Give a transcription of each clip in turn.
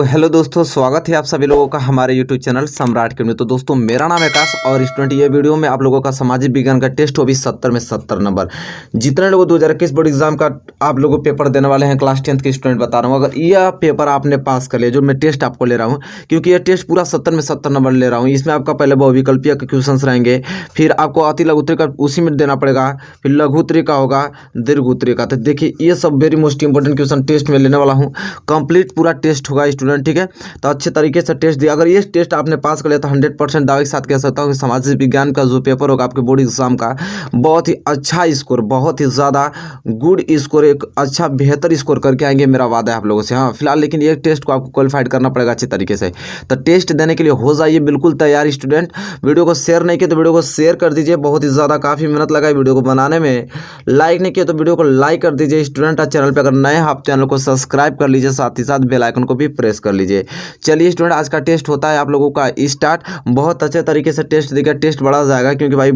Hello दोस्तों, स्वागत है आप सभी लोगों का हमारे यूट्यूब चैनल सम्राट के में। तो दोस्तों, मेरा नाम है आकाश और स्टूडेंट ये वीडियो में आप लोगों का सामाजिक विज्ञान का टेस्ट हो भी 70 में 70 नंबर। जितने लोग 2021 बोर्ड एग्जाम का आप लोगों पेपर देने वाले हैं क्लास 10th के स्टूडेंट बता रहा हूँ, अगर यह पेपर आपने पास कर लिया, जो मैं टेस्ट आपको ले रहा हूँ, क्योंकि यह टेस्ट पूरा 70 में 70 नंबर ले रहा हूँ। इसमें आपका पहले बहुविकल्पीय के क्वेश्चन रहेंगे, फिर आपको अति लघु उत्तरीय का उसी में देना पड़ेगा, फिर लघु उत्तरीय का होगा, दीर्घ उत्तरीय का। तो देखिए ये सब very most important question test में लेने वाला हूँ। कंप्लीट पूरा टेस्ट होगा स्टूडेंट, ठीक है। तो अच्छे तरीके से टेस्ट दिया, अगर ये टेस्ट आपने पास कर लिया तो 100% दावे के साथ कह सकता हूँ कि सामाजिक विज्ञान का जो पेपर होगा आपके बोर्ड एग्जाम का, बहुत ही अच्छा स्कोर, बहुत ही ज़्यादा गुड स्कोर, एक अच्छा बेहतर स्कोर करके आएंगे, मेरा वादा है आप लोगों से। हाँ फिलहाल लेकिन ये टेस्ट को आपको क्वालिफाइड करना पड़ेगा अच्छे तरीके से। तो टेस्ट देने के लिए हो जाइए बिल्कुल तैयार स्टूडेंट। वीडियो को शेयर नहीं किया तो वीडियो को शेयर कर दीजिए, बहुत ही ज़्यादा काफ़ी मेहनत लगा वीडियो को बनाने में। लाइक नहीं किया तो वीडियो को लाइक कर दीजिए स्टूडेंट। और चैनल पर अगर नए हैं आप चैनल को सब्सक्राइब कर लीजिए, साथ ही साथ बेल आइकन को भी प्रेस कर लीजिए। चलिए स्टूडेंट, आज का टेस्ट होता है आप लोगों का स्टार्ट। बहुत अच्छे तरीके से टेस्ट देगा, टेस्ट बड़ा जाएगा, क्योंकि भाई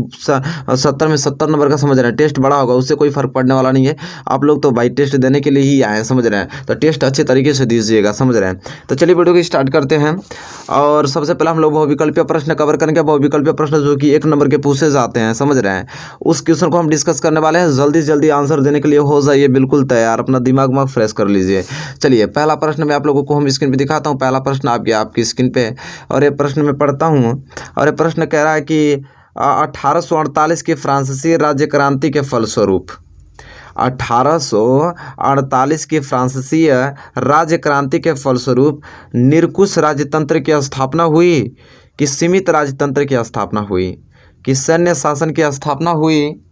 70 में 70 नंबर का समझ रहे हैं, टेस्ट बड़ा होगा, उससे कोई फर्क पड़ने वाला नहीं है। आप लोग तो भाई टेस्ट देने के लिए ही आए हैं, समझ रहे हैं, तो टेस्ट अच्छे तरीके से दीजिएगा, समझ रहे हैं। तो चलिए वीडियो को स्टार्ट करते हैं। और सबसे पहले हम लोग बहुविकल्पीय प्रश्न कवर करेंगे। बहुविकल्पीय प्रश्न जो कि 1 नंबर के पूछे जाते हैं, समझ रहे हैं, उस क्वेश्चन को हम डिस्कस करने वाले हैं। जल्दी से जल्दी आंसर देने के लिए हो जाइए बिल्कुल तैयार, अपना दिमाग फ्रेश कर लीजिए। चलिए पहला प्रश्न मैं आप लोगों को हम स्क्रीन पे दिखाता हूँ। पहला प्रश्न आपकी स्क्रीन पे, और ये प्रश्न मैं पढ़ता हूँ। और ये प्रश्न कह रहा है कि 1848 की फ्रांसीसी राज्य क्रांति के फलस्वरूप 1848 की फ्रांसीसी राज्य क्रांति के फलस्वरूप निरंकुश राजतंत्र की स्थापना हुई कि सीमित राजतंत्र की स्थापना हुई, कि सैन्य शासन की स्थापना हुई,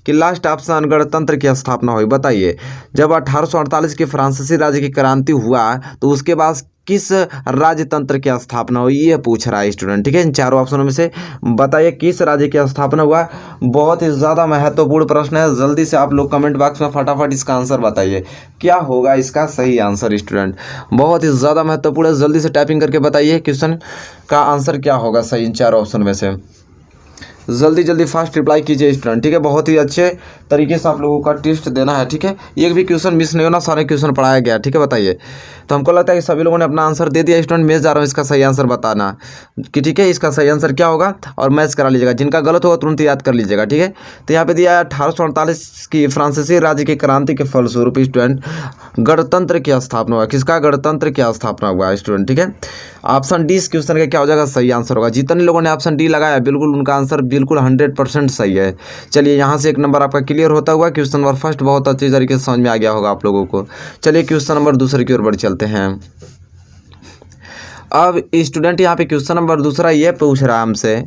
कि लास्ट ऑप्शन गणतंत्र की स्थापना हुई। बताइए, जब 1848 की फ्रांसीसी राज्य की क्रांति हुआ तो उसके बाद किस राजतंत्र की स्थापना हुई, ये पूछ रहा है स्टूडेंट, ठीक है। इन चारों ऑप्शनों में से बताइए किस राज्य की स्थापना हुआ। बहुत ही ज़्यादा महत्वपूर्ण प्रश्न है, जल्दी से आप लोग कमेंट बॉक्स में फटाफट इसका आंसर बताइए, क्या होगा इसका सही आंसर स्टूडेंट। बहुत ही ज़्यादा महत्वपूर्ण है, जल्दी से टाइपिंग करके बताइए क्वेश्चन का आंसर क्या होगा सही इन चारों ऑप्शन में से। जल्दी जल्दी फास्ट रिप्लाई कीजिए स्टूडेंट, ठीक है। बहुत ही अच्छे तरीके से आप लोगों का टेस्ट देना है, ठीक है। एक भी क्वेश्चन मिस नहीं होना, सारे क्वेश्चन पढ़ाया गया, ठीक है। बताइए, तो हमको लगता है कि सभी लोगों ने अपना आंसर दे दिया स्टूडेंट। मैं जा रहा हूँ इसका सही आंसर बताना कि, ठीक है, इसका सही आंसर क्या होगा और मैच करा लीजिएगा। जिनका गलत होगा तुरंत याद कर लीजिएगा, ठीक है। तो यहाँ पे दिया है 1848 की फ्रांसीसी राज्य की क्रांति के फलस्वरूप स्टूडेंट गणतंत्र की स्थापना हुआ। किसका गणतंत्र की स्थापना हुआ स्टूडेंट, ठीक है। ऑप्शन डी इस क्वेश्चन का क्या हो जाएगा सही आंसर होगा। जितने लोगों ने ऑप्शन डी लगाया बिल्कुल उनका आंसर बिल्कुल 100% सही है। चलिए यहाँ से 1 नंबर आपका क्लियर होता हुआ। क्वेश्चन नंबर फर्स्ट बहुत अच्छी तरीके से समझ में आ गया होगा आप लोगों को। चलिए क्वेश्चन नंबर दूसरे की ओर बढ़ चलते हैं। अब स्टूडेंट यहाँ पे क्वेश्चन नंबर दूसरा ये पूछ रहा है हमसे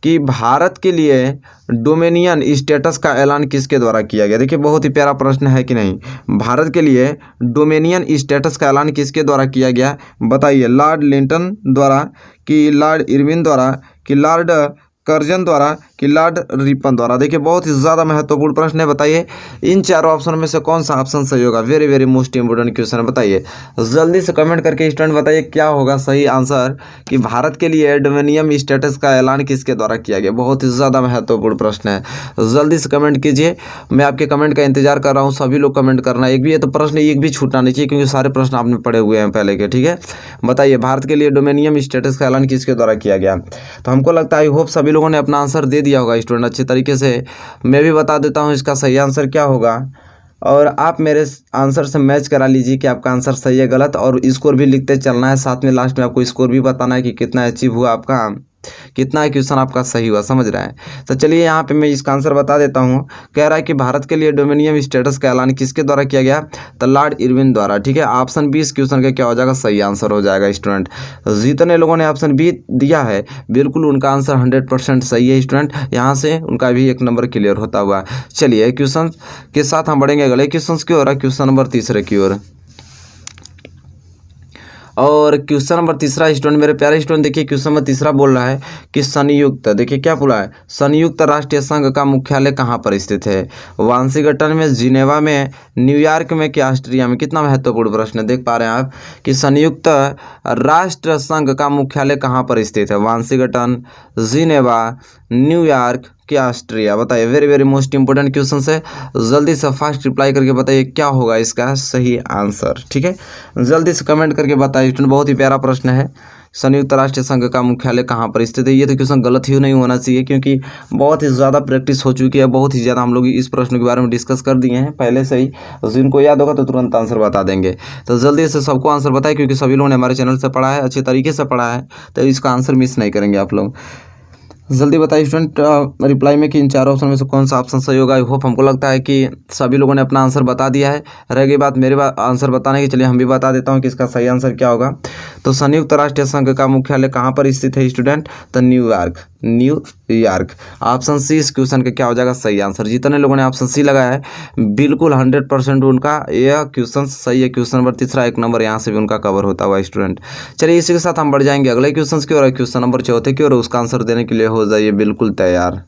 कि भारत के लिए डोमिनियन स्टेटस का ऐलान किसके द्वारा किया गया। देखिए बहुत ही प्यारा प्रश्न है कि नहीं। भारत के लिए डोमिनियन स्टेटस का ऐलान किसके द्वारा किया गया, बताइए। लॉर्ड लिंटन द्वारा, कि लॉर्ड इरविन द्वारा, कि लॉर्ड कर्जन द्वारा, कि लॉर्ड रिपन द्वारा। देखिए बहुत ही ज़्यादा महत्वपूर्ण प्रश्न है, बताइए इन चारों ऑप्शन में से कौन सा ऑप्शन सही होगा। Very very most important question है, बताइए जल्दी से कमेंट करके स्टूडेंट बताइए क्या होगा सही आंसर, कि भारत के लिए डोमिनियन स्टेटस का ऐलान किसके द्वारा किया गया। बहुत ही ज़्यादा महत्वपूर्ण प्रश्न है, जल्दी से कमेंट कीजिए, मैं आपके कमेंट का इंतजार कर रहा हूँ। सभी लोग कमेंट करना, एक भी ये तो प्रश्न एक भी छूटना नहीं चाहिए, क्योंकि सारे प्रश्न आपने पढ़े हुए हैं पहले के, ठीक है। बताइए भारत के लिए डोमिनियन स्टेटस का ऐलान किसके द्वारा किया गया। तो हमको लगता है आई होप सभी लोगों ने अपना आंसर दे दिया होगा स्टूडेंट अच्छे तरीके से। मैं भी बता देता हूं इसका सही आंसर क्या होगा, और आप मेरे आंसर से मैच करा लीजिए कि आपका आंसर सही है गलत, और स्कोर भी लिखते चलना है साथ में। लास्ट में आपको स्कोर भी बताना है कि कितना अचीव हुआ आपका, कितना क्वेश्चन आपका सही हुआ, समझ रहे हैं। तो चलिए यहाँ पे मैं इसका आंसर बता देता हूँ। कह रहा है कि भारत के लिए डोमिनियन स्टेटस का ऐलान किसके द्वारा किया गया, तो लॉर्ड इरविन द्वारा, ठीक है। ऑप्शन बी इस क्वेश्चन का क्या हो जाएगा सही आंसर हो जाएगा स्टूडेंट। जितने लोगों ने ऑप्शन बी दिया है बिल्कुल उनका आंसर 100% सही है स्टूडेंट। यहाँ से उनका भी 1 नंबर क्लियर होता हुआ। चलिए क्वेश्चन के साथ हम बढ़ेंगे अगले क्वेश्चन की ओर, क्वेश्चन नंबर तीसरे की ओर। और क्वेश्चन नंबर तीसरा स्टूडेंट, मेरे प्यारे स्टूडेंट, देखिए क्वेश्चन नंबर तीसरा बोल रहा है कि संयुक्त, देखिए क्या बोला है, संयुक्त राष्ट्रीय संघ का मुख्यालय कहाँ पर स्थित है। वाशिंगटन में, जिनेवा में, न्यूयॉर्क में, कि ऑस्ट्रिया में। कितना महत्वपूर्ण प्रश्न है, देख पा रहे हैं आप कि संयुक्त राष्ट्र संघ का मुख्यालय कहाँ पर स्थित है। वाशिंगटन, जिनेवा, न्यूयॉर्क क्या ऑस्ट्रिया? बताइए, very very most important question है। जल्दी से फास्ट रिप्लाई करके बताइए क्या होगा इसका सही आंसर। ठीक है, जल्दी से कमेंट करके बताइए स्टूडेंट। बहुत ही प्यारा प्रश्न है। संयुक्त राष्ट्र संघ का मुख्यालय कहाँ पर स्थित है? ये तो क्वेश्चन गलत ही नहीं होना चाहिए, क्योंकि बहुत ही ज़्यादा प्रैक्टिस हो चुकी है, बहुत ही ज़्यादा हम लोग इस प्रश्न के बारे में डिस्कस कर दिए हैं पहले से ही। जिनको याद होगा तो तुरंत आंसर बता देंगे। तो जल्दी से सबको आंसर बताएं, क्योंकि सभी लोगों ने हमारे चैनल से पढ़ा है, अच्छे तरीके से पढ़ा है, तो इसका आंसर मिस नहीं करेंगे आप लोग। जल्दी बताइए स्टूडेंट रिप्लाई में कि इन चारों ऑप्शन में से कौन सा ऑप्शन सही होगा। आई होप हमको लगता है कि सभी लोगों ने अपना आंसर बता दिया है। रह गई बात मेरे आंसर बताने की, चलिए हम भी बता देता हूं कि इसका सही आंसर क्या होगा। तो संयुक्त राष्ट्र संघ का मुख्यालय कहाँ पर स्थित है स्टूडेंट? तो न्यूयॉर्क, न्यूयॉर्क। ऑप्शन सी इस क्वेश्चन का क्या हो जाएगा सही आंसर। जितने लोगों ने ऑप्शन सी लगाया है बिल्कुल 100% उनका यह क्वेश्चन सही है। क्वेश्चन नंबर तीसरा 1 नंबर यहाँ से भी उनका कवर होता हुआ स्टूडेंट। चलिए इसी के साथ हम बढ़ जाएंगे अगले क्वेश्चन की ओर। क्वेश्चन नंबर 4 की ओर, उसका आंसर देने के लिए हो जाइए बिल्कुल तैयार।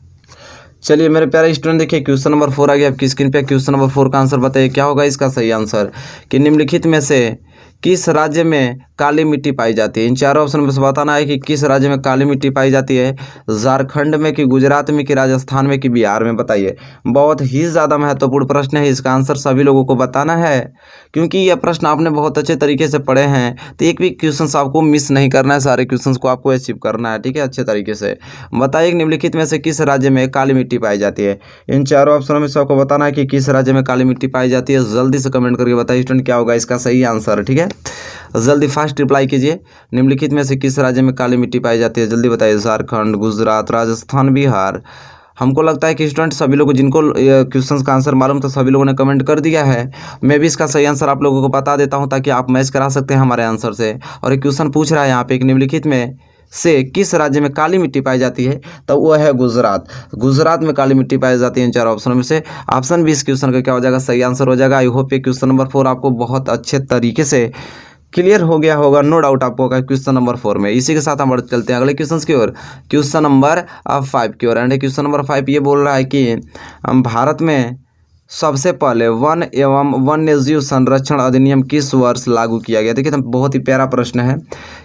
चलिए मेरे प्यारे स्टूडेंट, देखिए क्वेश्चन नंबर 4 आ गया आपकी स्क्रीन पे। क्वेश्चन नंबर 4 का आंसर बताइए क्या होगा इसका सही आंसर। कि निम्नलिखित में से किस राज्य में काली मिट्टी पाई जाती है? इन चारों ऑप्शन में से बताना है कि किस राज्य में काली मिट्टी पाई जाती है। झारखंड में, कि गुजरात में, कि राजस्थान में, कि बिहार में? बताइए। बहुत ही ज़्यादा महत्वपूर्ण प्रश्न है, इसका आंसर सभी लोगों को बताना है, क्योंकि यह प्रश्न आपने बहुत अच्छे तरीके से पढ़े हैं। तो एक भी क्वेश्चन आपको मिस नहीं करना है, सारे क्वेश्चन को आपको अचीव करना है। ठीक है, अच्छे तरीके से बताइए निम्नलिखित में से किस राज्य में काली मिट्टी पाई जाती है। इन चारों ऑप्शनों में से आपको बताना है कि किस राज्य में काली मिट्टी पाई जाती है। जल्दी से कमेंट करके बताइए स्टूडेंट क्या होगा इसका सही आंसर। ठीक है, जल्दी फास्ट रिप्लाई कीजिए। निम्नलिखित में से किस राज्य में काली मिट्टी पाई जाती है? जल्दी बताइए। झारखंड, गुजरात, राजस्थान, बिहार। हमको लगता है कि स्टूडेंट सभी लोग जिनको क्वेश्चन का आंसर मालूम था सभी लोगों ने कमेंट कर दिया है। मैं भी इसका सही आंसर आप लोगों को बता देता हूं, ताकि आप मैच करा सकते हैं हमारे आंसर से। और एक क्वेश्चन पूछ रहा है यहाँ पे, एक निम्नलिखित में से किस राज्य में काली मिट्टी पाई जाती है? तो वो है गुजरात। गुजरात में काली मिट्टी पाई जाती है इन चार ऑप्शनों में से। ऑप्शन 20 क्वेश्चन का क्या हो जाएगा सही आंसर हो जाएगा। आई होप ये क्वेश्चन नंबर 4 आपको बहुत अच्छे तरीके से क्लियर हो गया होगा, नो डाउट आपको होगा क्वेश्चन नंबर 4 में। इसी के साथ हम बढ़ चलते हैं अगले क्वेश्चन की ओर, क्वेश्चन नंबर 5 की ओर। एंड क्वेश्चन नंबर 5 ये बोल रहा है कि भारत में सबसे पहले वन एवं वन्यजीव संरक्षण अधिनियम किस वर्ष लागू किया गया? देखिए तो बहुत ही प्यारा प्रश्न है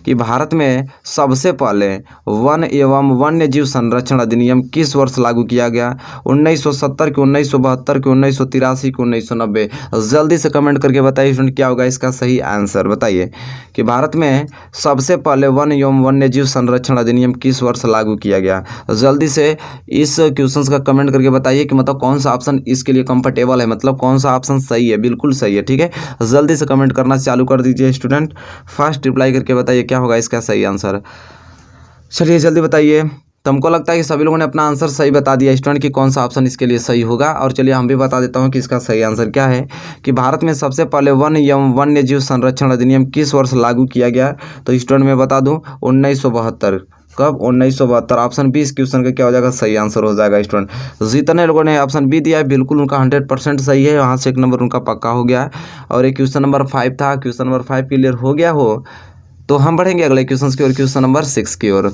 कि भारत में सबसे पहले वन एवं वन्यजीव संरक्षण अधिनियम किस वर्ष लागू किया गया? 1970 के, 1972 के, 1983 के, 1990? जल्दी से कमेंट करके बताइए स्टूडेंट क्या होगा इसका सही आंसर। बताइए कि भारत में सबसे पहले वन एवं वन्यजीव संरक्षण अधिनियम किस वर्ष लागू किया गया? जल्दी से इस क्वेश्चन का कमेंट करके बताइए कि मतलब कौन सा ऑप्शन इसके लिए कंफर्टेबल है, मतलब कौन सा ऑप्शन सही है, बिल्कुल सही है। ठीक है, जल्दी से कमेंट करना चालू कर दीजिए स्टूडेंट। फास्ट रिप्लाई करके बताइए क्या होगा इसका सही आंसर। चलिए जल्दी बताइए। तो हमको लगता है कि सभी लोगों ने अपना आंसर सही बता दिया स्टूडेंट कि कौन सा ऑप्शन इसके लिए सही होगा। और चलिए हम भी बता देता हूं कि इसका सही आंसर क्या है। कि भारत में सबसे पहले वन एवं वन्यजीव संरक्षण अधिनियम किस वर्ष लागू किया गया? तो स्टूडेंट मैं बता दूं 1972। कब? 1972। ऑप्शन 20 क्वेश्चन का क्या हो जाएगा सही आंसर हो जाएगा स्टूडेंट। जितने लोगों ने ऑप्शन बी दिया है बिल्कुल उनका 100% सही है, वहाँ से 1 नंबर उनका पक्का हो गया है। और एक क्वेश्चन नंबर 5 था, क्वेश्चन नंबर 5 क्लियर हो गया हो तो हम बढ़ेंगे अगले क्वेश्चन की ओर, क्वेश्चन नंबर 6 की ओर।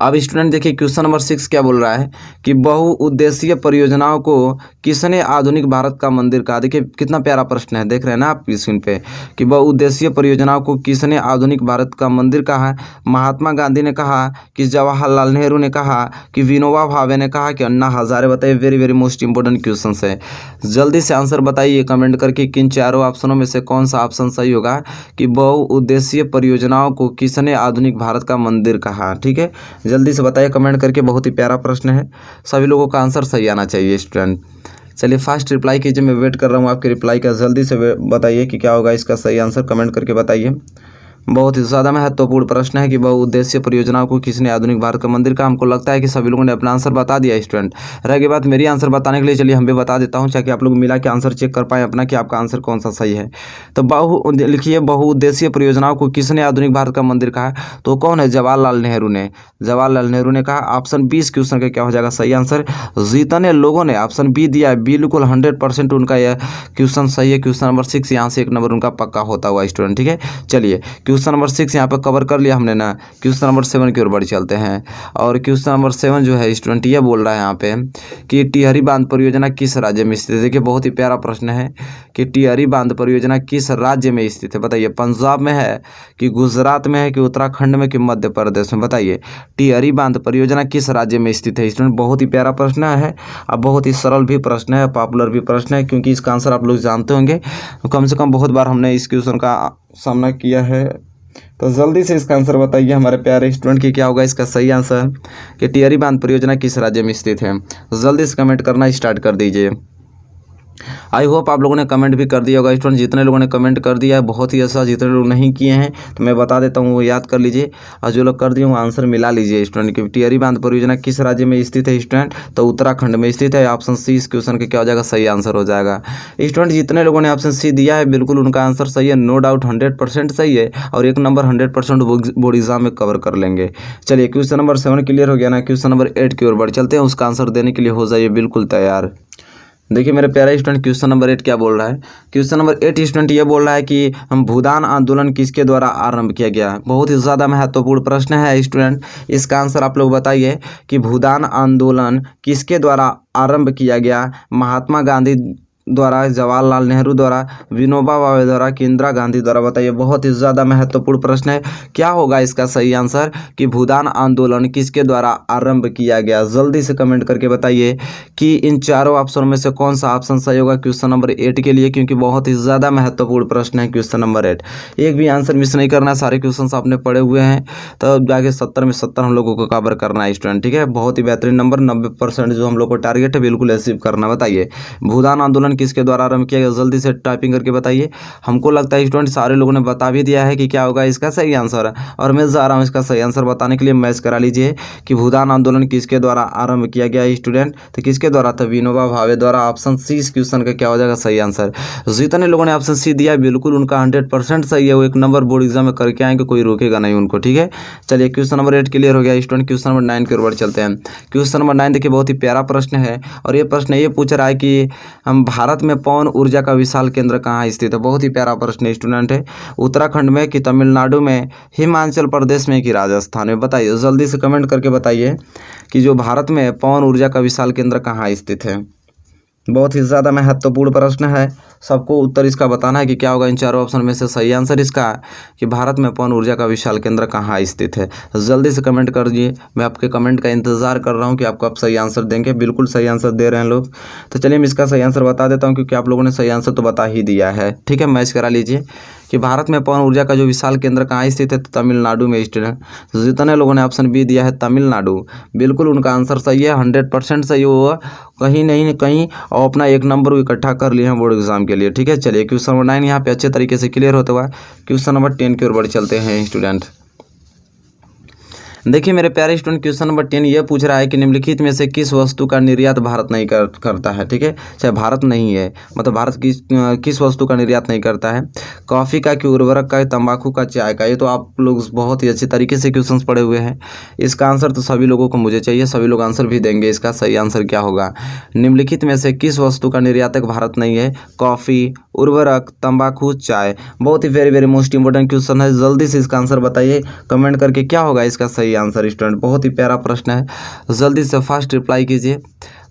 अब स्टूडेंट देखिए क्वेश्चन नंबर 6 क्या बोल रहा है कि बहुउद्देशीय परियोजनाओं को किसने आधुनिक भारत का मंदिर कहा? देखिए कितना प्यारा प्रश्न है, देख रहे हैं ना आप स्क्रीन पे कि बहुउद्देशीय परियोजनाओं को किसने आधुनिक भारत का मंदिर कहा? महात्मा गांधी ने कहा, कि जवाहरलाल नेहरू ने कहा, कि विनोबा भावे ने कहा, कि अन्ना हजारे? बताइए, very very most important question है। जल्दी से आंसर बताइए कमेंट करके कि इन चारों ऑप्शनों में से कौन सा ऑप्शन सही होगा। कि बहुउद्देशीय परियोजनाओं को किसने आधुनिक भारत का मंदिर कहा? ठीक है, जल्दी से बताइए कमेंट करके। बहुत ही प्यारा प्रश्न है, सभी लोगों का आंसर सही आना चाहिए स्टूडेंट। चलिए फास्ट रिप्लाई कीजिए, मैं वेट कर रहा हूँ आपके रिप्लाई का। जल्दी से बताइए कि क्या होगा इसका सही आंसर, कमेंट करके बताइए। बहुत ही ज़्यादा महत्वपूर्ण प्रश्न है कि बहुउद्देशीय परियोजनाओं को किसने आधुनिक भारत का मंदिर का? हमको लगता है कि सभी लोगों ने अपना आंसर बता दिया स्टूडेंट। रह गई बात मेरी आंसर बताने के लिए, चलिए हम भी बता देता हूं ताकि आप लोग मिला के आंसर चेक कर पाएँ अपना कि आपका आंसर कौन सा सही है। तो लिखिए बहुउद्देशीय परियोजनाओं को किसने आधुनिक भारत का मंदिर कहा? तो कौन है? जवाहरलाल नेहरू ने। जवाहरलाल नेहरू ने कहा। ऑप्शन 20 क्वेश्चन का क्या हो जाएगा सही आंसर। जितने लोगों ने ऑप्शन बी दिया है बिल्कुल 100% उनका यह क्वेश्चन सही है। क्वेश्चन नंबर 6 यहाँ से 1 नंबर उनका पक्का होता हुआ स्टूडेंट। ठीक है, चलिए क्वेश्चन क्वेश्चन नंबर 6 यहाँ पे कवर कर लिया हमने ना। क्वेश्चन नंबर 7 की ओर बढ़ चलते हैं। और क्वेश्चन नंबर 7 जो है स्टूडेंट ये बोल रहा है यहाँ पे कि टिहरी बांध परियोजना किस राज्य में स्थित है। देखिए बहुत ही प्यारा प्रश्न है कि टिहरी बांध परियोजना किस राज्य में स्थित है। बताइए पंजाब में है कि गुजरात में है कि उत्तराखंड में कि मध्य प्रदेश में। बताइए टिहरी बांध परियोजना किस राज्य में स्थित है। स्टूडेंट बहुत ही प्यारा प्रश्न है, अब बहुत ही सरल भी प्रश्न है, पॉपुलर भी प्रश्न है, क्योंकि इसका आंसर आप लोग जानते होंगे, कम से कम बहुत बार हमने इस क्वेश्चन का सामना किया है। तो जल्दी से इसका आंसर बताइए हमारे प्यारे स्टूडेंट कि क्या होगा इसका सही आंसर कि टिहरी बांध परियोजना किस राज्य में स्थित है। जल्दी से कमेंट करना स्टार्ट कर दीजिए। आई होप आप लोगों ने कमेंट भी कर दिया होगा स्टूडेंट। जितने लोगों ने कमेंट कर दिया है बहुत ही अच्छा, जितने लोग नहीं किए हैं तो मैं बता देता हूँ वो याद कर लीजिए, और जो लोग कर दिए वो आंसर मिला लीजिए स्टूडेंट। कि टिहरी बांध परियोजना किस राज्य में स्थित है स्टूडेंट, तो उत्तराखंड में स्थित है। ऑप्शन सी इस क्वेश्चन का क्या हो जाएगा, सही आंसर हो जाएगा। स्टूडेंट जितने लोगों ने ऑप्शन सी दिया है बिल्कुल उनका आंसर सही है, नो डाउट 100% सही है, और 1 नंबर 100% बोर्ड एग्जाम में कवर कर लेंगे। चलिए क्वेश्चन नंबर 7 क्लियर हो गया ना। क्वेश्चन नंबर 8 की ओर बढ़ चलते हैं, उसका आंसर देने के लिए हो जाइए बिल्कुल तैयार। देखिए मेरे प्यारे स्टूडेंट क्वेश्चन नंबर 8 क्या बोल रहा है। क्वेश्चन नंबर 8 स्टूडेंट ये बोल रहा है कि हम भूदान आंदोलन किसके द्वारा आरंभ किया गया। बहुत ही ज़्यादा महत्वपूर्ण प्रश्न है स्टूडेंट, इसका आंसर आप लोग बताइए कि भूदान आंदोलन किसके द्वारा आरंभ किया गया। महात्मा गांधी द्वारा, जवाहरलाल नेहरू द्वारा, विनोबा भावे द्वारा कि इंदिरा गांधी द्वारा। बताइए बहुत ही ज़्यादा महत्वपूर्ण प्रश्न है, क्या होगा इसका सही आंसर कि भूदान आंदोलन किसके द्वारा आरंभ किया गया। जल्दी से कमेंट करके बताइए कि इन चारों ऑप्शन में से कौन सा ऑप्शन सही होगा क्वेश्चन नंबर 8 के लिए, क्योंकि बहुत ही ज़्यादा महत्वपूर्ण प्रश्न है क्वेश्चन नंबर 8। एक भी आंसर मिस नहीं करना, सारे क्वेश्चन आपने पढ़े हुए हैं, तो जाके 70 में 70 हम लोगों को कवर करना है स्टूडेंट, ठीक है। बहुत ही बेहतरीन नंबर 90% जो हम लोग को टारगेट है बिल्कुल अचीव करना। बताइए भूदान आंदोलन किसके द्वारा आरंभ किया गया, जल्दी से टाइपिंग करके बताइए। हमको लगता है स्टूडेंट सारे लोगों ने बता भी दिया है कि क्या होगा इसका सही आंसर, और मैं जा रहा हूँ इसका सही आंसर बताने के लिए। मैच करा लीजिए कि भूदान आंदोलन किसके द्वारा आरंभ किया गया स्टूडेंट, तो किसके द्वारा था, विनोबा भावे द्वारा। ऑप्शन सी इस क्वेश्चन का क्या हो जाएगा सही आंसर। जितने लोगों ने ऑप्शन सी दिया है बिल्कुल उनका 100% सही है, वो 1 नंबर बोर्ड एग्जाम में करके आएंगे, कोई रोकेगा नहीं उनको, ठीक है। चलिए क्वेश्चन नंबर 8 क्लियर हो गया स्टूडेंट। क्वेश्चन नंबर 9 की ओर बढ़ चलते हैं। क्वेश्चन नंबर 9 देखिए बहुत ही प्यारा प्रश्न है, और ये प्रश्न ये पूछ रहा है कि हम भारत में पवन ऊर्जा का विशाल केंद्र कहाँ स्थित है। बहुत ही प्यारा प्रश्न स्टूडेंट है, उत्तराखंड में कि तमिलनाडु में, हिमाचल प्रदेश में कि राजस्थान में। बताइए जल्दी से कमेंट करके बताइए कि जो भारत में पवन ऊर्जा का विशाल केंद्र कहाँ स्थित है। बहुत ही ज़्यादा महत्वपूर्ण प्रश्न है, सबको उत्तर इसका बताना है कि क्या होगा इन चारों ऑप्शन में से सही आंसर इसका कि भारत में पवन ऊर्जा का विशाल केंद्र कहाँ स्थित है। जल्दी से कमेंट कर दीजिए, मैं आपके कमेंट का इंतजार कर रहा हूँ कि आपको आप सही आंसर देंगे। बिल्कुल सही आंसर दे रहे हैं लोग, तो चलिए मैं इसका सही आंसर बता देता हूँ, क्योंकि आप लोगों ने सही आंसर तो बता ही दिया है, ठीक है। मैच करा लीजिए कि भारत में पवन ऊर्जा का जो विशाल केंद्र कहाँ स्थित है, तो तमिलनाडु में स्टूडेंट। जितने लोगों ने ऑप्शन बी दिया है तमिलनाडु, बिल्कुल उनका आंसर सही है, 100% सही हुआ, कहीं नहीं कहीं, और अपना 1 नंबर इकट्ठा कर लिए हैं बोर्ड एग्जाम के लिए, ठीक है। चलिए क्वेश्चन नंबर 9 यहाँ पे अच्छे तरीके से क्लियर होता हुआ क्वेश्चन नंबर 10 की ओर बढ़ चलते हैं स्टूडेंट। देखिए मेरे प्यारे स्टूडेंट क्वेश्चन नंबर 10 ये पूछ रहा है कि निम्नलिखित में से किस वस्तु का निर्यात भारत नहीं करता है, ठीक है। चाहे भारत नहीं है, मतलब भारत किस वस्तु का निर्यात नहीं करता है। कॉफ़ी का कि उर्वरक का, तंबाकू का, चाय का। ये तो आप लोग बहुत ही अच्छे तरीके से क्वेश्चंस पढ़े हुए हैं, इसका आंसर तो सभी लोगों को मुझे चाहिए, सभी लोग आंसर भी देंगे। इसका सही आंसर क्या होगा, निम्नलिखित में से किस वस्तु का निर्यातक भारत नहीं है। कॉफ़ी, उर्वरक, तंबाकू, चाय। बहुत ही वेरी मोस्ट इंपॉर्टेंट क्वेश्चन है, जल्दी से इसका आंसर बताइए कमेंट करके क्या होगा इसका सही आंसर स्टूडेंट। बहुत ही प्यारा प्रश्न है, जल्दी से फास्ट रिप्लाई कीजिए।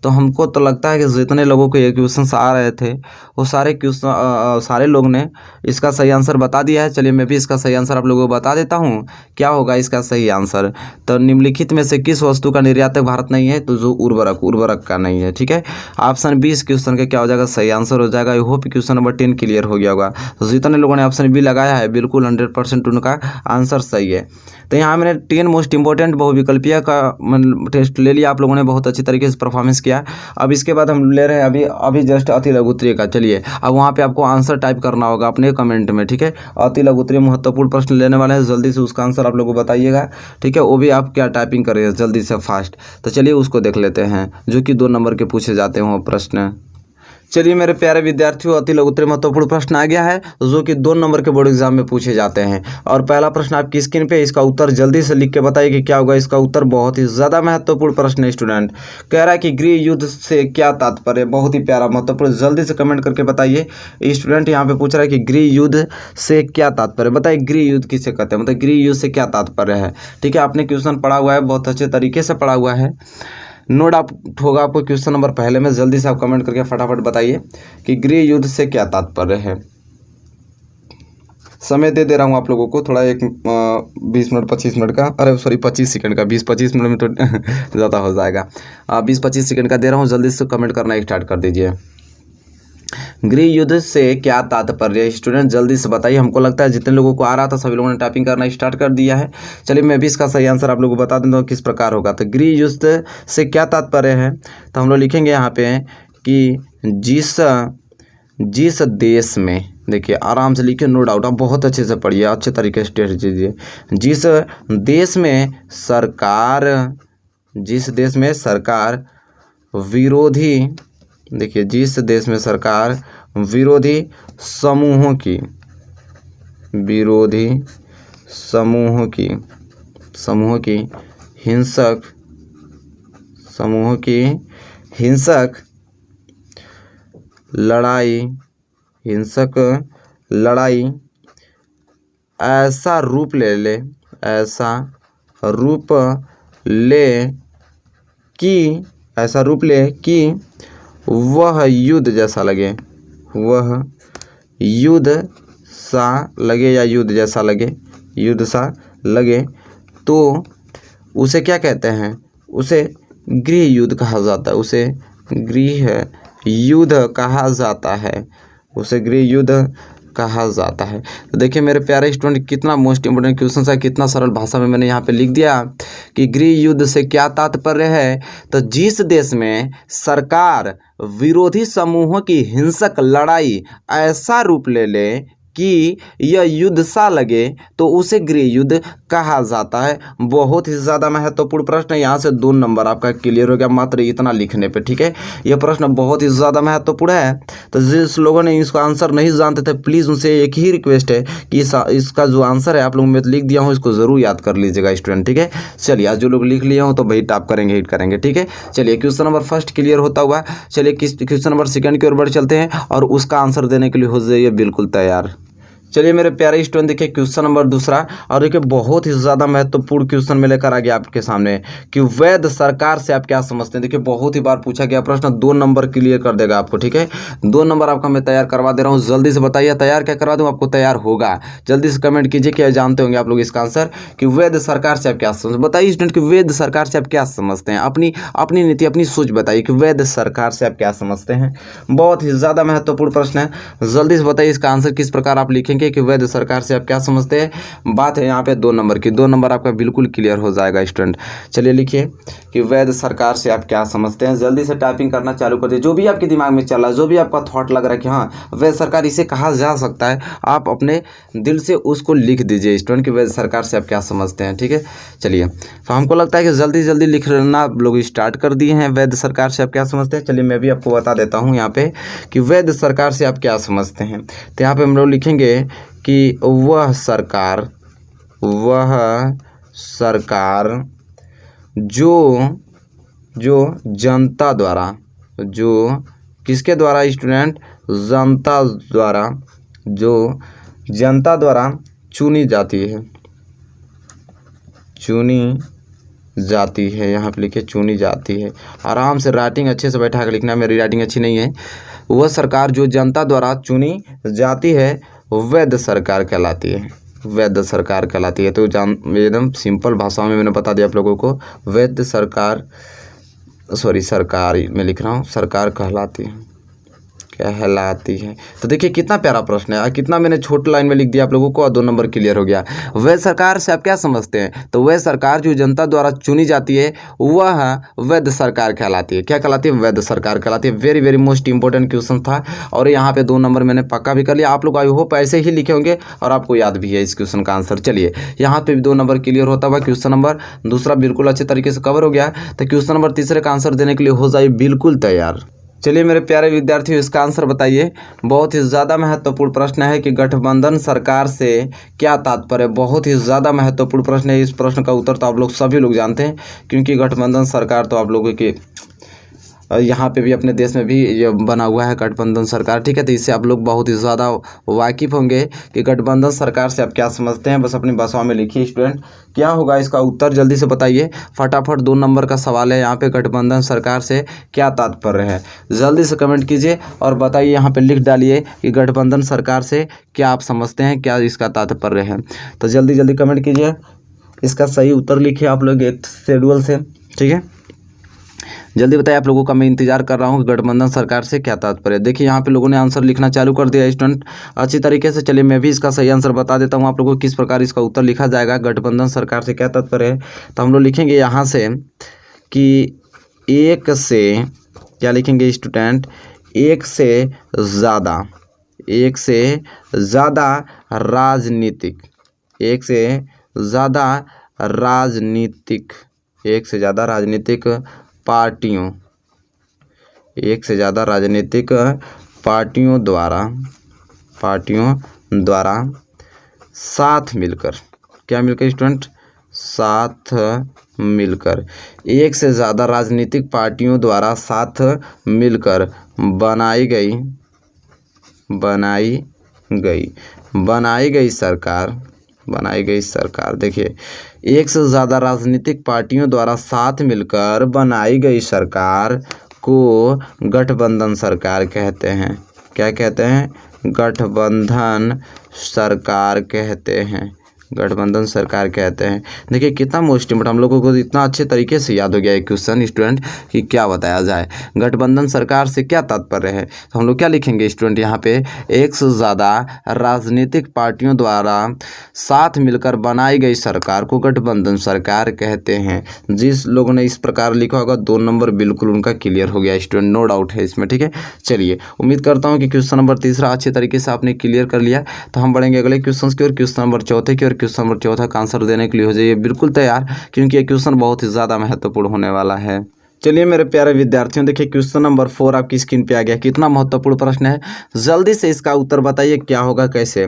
तो हमको तो लगता है कि जितने लोगों को ये क्वेश्चन आ रहे थे वो सारे लोग ने इसका सही आंसर बता दिया है। चलिए मैं भी इसका सही आंसर आप लोगों को बता देता हूँ, क्या होगा इसका सही आंसर। तो निम्नलिखित में से किस वस्तु का निर्यातक भारत नहीं है, तो जो उर्वरक का नहीं है, ठीक है। ऑप्शन बी इस क्वेश्चन का क्या हो जाएगा सही आंसर हो जाएगा। I hope question number 10 clear हो गया होगा। तो जितने लोगों ने ऑप्शन बी लगाया है बिल्कुल 100% उनका आंसर सही है। तो यहाँ मैंने 10 मोस्ट इंपॉर्टेंट बहुविकल्पीय का टेस्ट ले लिया, आप लोगों ने बहुत अच्छी तरीके से परफॉर्मेंस किया। अब इसके बाद हम ले रहे हैं अभी जस्ट अति लघु उत्तरीय का। चलिए अब वहाँ पे आपको आंसर टाइप करना होगा अपने कमेंट में, ठीक है। अति लघु उत्तरीय महत्वपूर्ण प्रश्न लेने वाले हैं, जल्दी से उसका आंसर आप लोगों को बताइएगा, ठीक है। वो भी आप क्या टाइपिंग करेंगे जल्दी से फास्ट। तो चलिए उसको देख लेते हैं, जो कि 2 नंबर के पूछे जाते हैं वो प्रश्न। चलिए मेरे प्यारे विद्यार्थियों, अति लघुत्तम महत्वपूर्ण प्रश्न आ गया है जो कि 2 नंबर के बोर्ड एग्जाम में पूछे जाते हैं। और पहला प्रश्न आपकी स्क्रीन पे, इसका उत्तर जल्दी से लिख के बताइए कि क्या होगा। इसका उत्तर बहुत ही ज़्यादा महत्वपूर्ण प्रश्न है स्टूडेंट। कह रहा है कि गृह युद्ध से क्या तात्पर्य, बहुत ही प्यारा महत्वपूर्ण, जल्दी से कमेंट करके बताइए। स्टूडेंट यहाँ पे पूछ रहा है कि गृह युद्ध से क्या तात्पर्य, बताइए गृह युद्ध किसे कहते हैं, मतलब गृह युद्ध से क्या तात्पर्य है। ठीक है, आपने क्वेश्चन पढ़ा हुआ है, बहुत अच्छे तरीके से पढ़ा हुआ है, नो डाउट होगा आपको क्वेश्चन नंबर पहले में। जल्दी से आप कमेंट करके फटाफट बताइए कि गृह युद्ध से क्या तात्पर्य है। समय दे रहा हूँ आप लोगों को थोड़ा, 20 मिनट 25 मिनट का, अरे सॉरी 25 सेकंड का, 20-25 मिनट में तो ज़्यादा हो जाएगा। 20-25 सेकंड का दे रहा हूँ, जल्दी से कमेंट करना स्टार्ट कर दीजिए। गृह युद्ध से क्या तात्पर्य है स्टूडेंट, जल्दी से बताइए। हमको लगता है जितने लोगों को आ रहा था सभी लोगों ने टाइपिंग करना स्टार्ट कर दिया है। चलिए मैं भी इसका सही आंसर आप लोगों को बता देता हूँ किस प्रकार होगा। तो गृह युद्ध से क्या तात्पर्य है, तो हम लोग लिखेंगे यहाँ पे कि जिस देश में, देखिए आराम से लिखिए, नो डाउट, आप बहुत अच्छे से पढ़िए, अच्छे तरीके से टेस्ट दीजिए। जिस देश में सरकार विरोधी, देखिए जिस देश में सरकार विरोधी समूहों की हिंसक लड़ाई ऐसा रूप ले कि वह युद्ध जैसा लगे, तो उसे क्या कहते हैं, उसे गृह युद्ध कहा जाता है। तो देखिए मेरे प्यारे स्टूडेंट, कितना मोस्ट इंपोर्टेंट क्वेश्चन है, कितना सरल भाषा में मैंने यहाँ पे लिख दिया कि गृह युद्ध से क्या तात्पर्य है। तो जिस देश में सरकार विरोधी समूहों की हिंसक लड़ाई ऐसा रूप ले कि यह युद्ध सा लगे, तो उसे गृह युद्ध कहा जाता है। बहुत ही ज़्यादा महत्वपूर्ण प्रश्न है, यहाँ से 2 नंबर आपका क्लियर हो गया मात्र इतना लिखने पे। ठीक है, यह प्रश्न बहुत ही ज़्यादा महत्वपूर्ण है। तो जिस लोगों ने इसका आंसर नहीं जानते थे, प्लीज़ उनसे एक ही रिक्वेस्ट है कि इसका जो आंसर है आप लोगों में लिख दिया हूँ, इसको ज़रूर याद कर लीजिएगा स्टूडेंट। ठीक है, चलिए आज जो लोग लिख लिए हो तो भाई टाप करेंगे, हिट करेंगे। ठीक है, चलिए क्वेश्चन नंबर फर्स्ट क्लियर होता हुआ, चलिए क्वेश्चन नंबर सेकंड की ओर बढ़ चलते हैं और उसका आंसर देने के लिए हो जाइए बिल्कुल तैयार। चलिए मेरे प्यारे स्टूडेंट, देखिए क्वेश्चन नंबर दूसरा, और देखिए बहुत ही ज़्यादा महत्वपूर्ण क्वेश्चन में लेकर आ गया आपके सामने कि वैध सरकार से आप क्या समझते हैं। देखिए बहुत ही बार पूछा गया प्रश्न, 2 नंबर क्लियर कर देगा आपको। ठीक है, 2 नंबर आपका मैं तैयार करवा दे रहा हूँ, जल्दी से बताइए तैयार क्या करवा दूँ, आपको तैयार होगा। जल्दी से कमेंट कीजिए क्या जानते होंगे आप लोग इसका आंसर कि वैध सरकार से आप क्या समझते, बताइए स्टूडेंट कि वैध सरकार से आप क्या समझते हैं, अपनी नीति अपनी सोच बताइए कि वैध सरकार से आप क्या समझते हैं। बहुत ही ज़्यादा महत्वपूर्ण प्रश्न है, जल्दी से बताइए इसका आंसर किस प्रकार आप लिखेंगे कि वैध सरकार से आप क्या समझते हैं। बात है यहाँ पे 2 नंबर की, 2 नंबर आपका बिल्कुल क्लियर हो जाएगा स्टूडेंट। चलिए लिखिए कि वैध सरकार से आप क्या समझते हैं, जल्दी से टाइपिंग करना चालू कर दीजिए। जो भी आपके दिमाग में चल रहा है, जो भी आपका थॉट लग रहा है कि हाँ वैध सरकार इसे कहा जा सकता है, आप अपने दिल से उसको लिख दीजिए स्टूडेंट कि वैध सरकार से आप क्या समझते हैं। ठीक है, चलिए तो हमको लगता है कि जल्दी जल्दी लिखना आप लोग स्टार्ट कर दिए हैं। वैध सरकार से आप क्या समझते हैं, चलिए मैं भी आपको बता देता हूँ यहाँ पे कि वैध सरकार से आप क्या समझते हैं। तो यहाँ पे हम लोग लिखेंगे कि वह सरकार जो जनता द्वारा, जो किसके द्वारा स्टूडेंट, जनता द्वारा चुनी जाती है। यहाँ पे लिखे चुनी जाती है, आराम से राइटिंग अच्छे से बैठा कर लिखना, मेरी राइटिंग अच्छी नहीं है। वह सरकार जो जनता द्वारा चुनी जाती है वैध सरकार कहलाती है, वैध सरकार कहलाती है। तो एकदम सिंपल भाषा में मैंने बता दिया आप लोगों को, वैध सरकार, सरकार में लिख रहा हूँ, सरकार कहलाती है। तो देखिए कितना प्यारा प्रश्न है, कितना मैंने छोटी लाइन में लिख दिया आप लोगों को और 2 नंबर क्लियर हो गया। वैध सरकार से आप क्या समझते हैं, तो वह सरकार जो जनता द्वारा चुनी जाती है वह वैध सरकार कहलाती है। क्या कहलाती है, वैध सरकार कहलाती है। Very very most important question था और यहाँ पे 2 नंबर मैंने पक्का भी कर लिया। आप लोग आई होप ऐसे ही लिखे होंगे और आपको याद भी है इस क्वेश्चन का आंसर। चलिए यहाँ पे भी 2 नंबर क्लियर होता हुआ क्वेश्चन नंबर दूसरा बिल्कुल अच्छे तरीके से कवर हो गया। तो क्वेश्चन नंबर तीसरे का आंसर देने के लिए हो जाए बिल्कुल तैयार। चलिए मेरे प्यारे विद्यार्थियों, इसका आंसर बताइए। बहुत ही ज़्यादा महत्वपूर्ण प्रश्न है कि गठबंधन सरकार से क्या तात्पर्य। बहुत ही ज़्यादा महत्वपूर्ण प्रश्न है। इस प्रश्न का उत्तर तो आप लोग सभी लोग जानते हैं, क्योंकि गठबंधन सरकार तो आप लोगों की यहाँ पे भी अपने देश में भी ये बना हुआ है गठबंधन सरकार, ठीक है। तो इससे आप लोग बहुत ही ज़्यादा वाकिफ़ होंगे कि गठबंधन सरकार से आप क्या समझते हैं। बस अपनी भाषाओं में लिखिए स्टूडेंट, क्या होगा इसका उत्तर, जल्दी से बताइए फटाफट। 2 नंबर का सवाल है यहाँ पे, गठबंधन सरकार से क्या तात्पर्य है। जल्दी से कमेंट कीजिए और बताइए, यहाँ पे लिख डालिए कि गठबंधन सरकार से क्या आप समझते हैं, क्या इसका तात्पर्य है। तो जल्दी जल्दी कमेंट कीजिए, इसका सही उत्तर लिखिए आप लोग एक शेड्यूल से, ठीक है। जल्दी बताइए आप लोगों का, मैं इंतजार कर रहा हूँ कि गठबंधन सरकार से क्या तात्पर्य। देखिए यहाँ पे लोगों ने आंसर लिखना चालू कर दिया स्टूडेंट अच्छी तरीके से। चलिए मैं भी इसका सही आंसर बता देता हूँ आप लोगों को, किस प्रकार इसका उत्तर लिखा जाएगा। गठबंधन सरकार से क्या तात्पर्य है, तो हम लोग लिखेंगे यहाँ से कि एक से, क्या लिखेंगे स्टूडेंट, एक से ज़्यादा राजनीतिक, एक से ज़्यादा राजनीतिक, एक से ज़्यादा राजनीतिक पार्टियों, एक से ज़्यादा राजनीतिक पार्टियों द्वारा साथ मिलकर, क्या मिलकर स्टूडेंट, साथ मिलकर, एक से ज़्यादा राजनीतिक पार्टियों द्वारा साथ मिलकर बनाई गई सरकार, देखिए एक से ज़्यादा राजनीतिक पार्टियों द्वारा साथ मिलकर बनाई गई सरकार को गठबंधन सरकार कहते हैं। क्या कहते हैं, गठबंधन सरकार कहते हैं, गठबंधन सरकार कहते हैं। देखिए कितना मोस्ट इम्पोर्टेंट, हम लोगों को इतना अच्छे तरीके से याद हो गया है क्वेश्चन स्टूडेंट कि क्या बताया जाए। गठबंधन सरकार से क्या तात्पर्य है, तो हम लोग क्या लिखेंगे स्टूडेंट यहाँ पे, एक से ज़्यादा राजनीतिक पार्टियों द्वारा साथ मिलकर बनाई गई सरकार को गठबंधन सरकार कहते हैं। जिस लोगों ने इस प्रकार लिखा होगा 2 नंबर बिल्कुल उनका क्लियर हो गया स्टूडेंट, नो डाउट है इसमें, ठीक है। चलिए उम्मीद करता हूँ कि क्वेश्चन नंबर 3 अच्छे तरीके से आपने क्लियर कर लिया। तो हम बढ़ेंगे अगले क्वेश्चन की ओर, क्वेश्चन नंबर 4 की ओर। क्वेश्चन नंबर 4 का आंसर देने के लिए हो जाइए बिल्कुल तैयार, क्योंकि ये क्वेश्चन बहुत ही ज़्यादा महत्वपूर्ण होने वाला है। चलिए मेरे प्यारे विद्यार्थियों, देखिए क्वेश्चन नंबर 4 आपकी स्क्रीन पे आ गया। कितना महत्वपूर्ण प्रश्न है, जल्दी से इसका उत्तर बताइए क्या होगा, कैसे।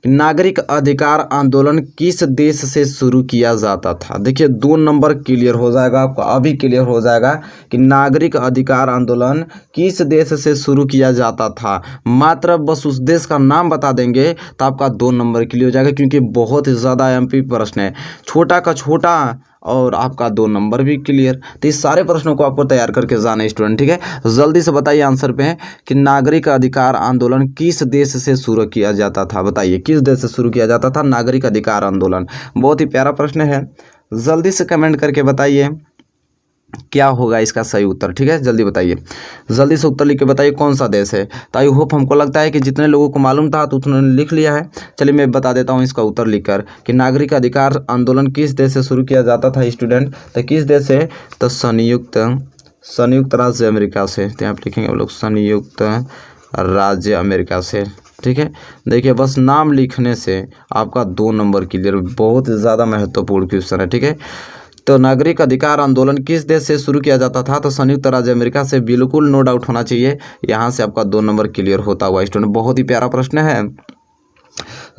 नागरिक अधिकार आंदोलन किस देश से शुरू किया जाता था। देखिए 2 नंबर क्लियर हो जाएगा आपको, अभी क्लियर हो जाएगा कि नागरिक अधिकार आंदोलन किस देश से शुरू किया जाता था। मात्र बस उस देश का नाम बता देंगे तो आपका 2 नंबर क्लियर हो जाएगा, क्योंकि बहुत ही ज़्यादा एमपी प्रश्न है, छोटा का छोटा और आपका 2 नंबर भी क्लियर। तो इस सारे प्रश्नों को आपको तैयार करके जाना है स्टूडेंट, ठीक है। जल्दी से बताइए आंसर पे कि नागरिक अधिकार आंदोलन किस देश से शुरू किया जाता था। बताइए किस देश से शुरू किया जाता था नागरिक अधिकार आंदोलन। बहुत ही प्यारा प्रश्न है, जल्दी से कमेंट करके बताइए क्या होगा इसका सही उत्तर, ठीक है। जल्दी बताइए, जल्दी से उत्तर लिख के बताइए कौन सा देश है। तो आई होप, हमको लगता है कि जितने लोगों को मालूम था तो उन्होंने लिख लिया है। चलिए मैं बता देता हूँ इसका उत्तर लिखकर कि नागरिक अधिकार आंदोलन किस देश से शुरू किया जाता था स्टूडेंट। तो किस देश से, तो संयुक्त राज्य अमेरिका से। तो यहाँ पर लिखेंगे हम लोग संयुक्त राज्य अमेरिका से, ठीक है। देखिए बस नाम लिखने से आपका 2 नंबर क्लियर, बहुत ज़्यादा महत्वपूर्ण क्वेश्चन है, ठीक है। तो नागरिक अधिकार आंदोलन किस देश से शुरू किया जाता था, तो संयुक्त राज्य अमेरिका से, बिल्कुल नो डाउट होना चाहिए। यहाँ से आपका 2 नंबर क्लियर होता हुआ स्टूडेंट, बहुत ही प्यारा प्रश्न है।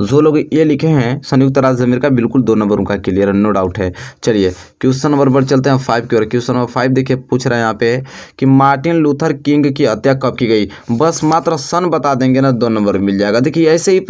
जो लोग ये लिखे हैं संयुक्त राज्य अमेरिका, बिल्कुल 2 नंबर उनका क्लियर, नो डाउट है। चलिए क्वेश्चन नंबर पर चलते हैं 5 की ओर। क्वेश्चन नंबर 5 देखिए पूछ रहे हैं यहाँ पे कि मार्टिन लूथर किंग की हत्या कब की गई। बस मात्र सन बता देंगे ना, 2 नंबर मिल जाएगा। देखिए ऐसे ही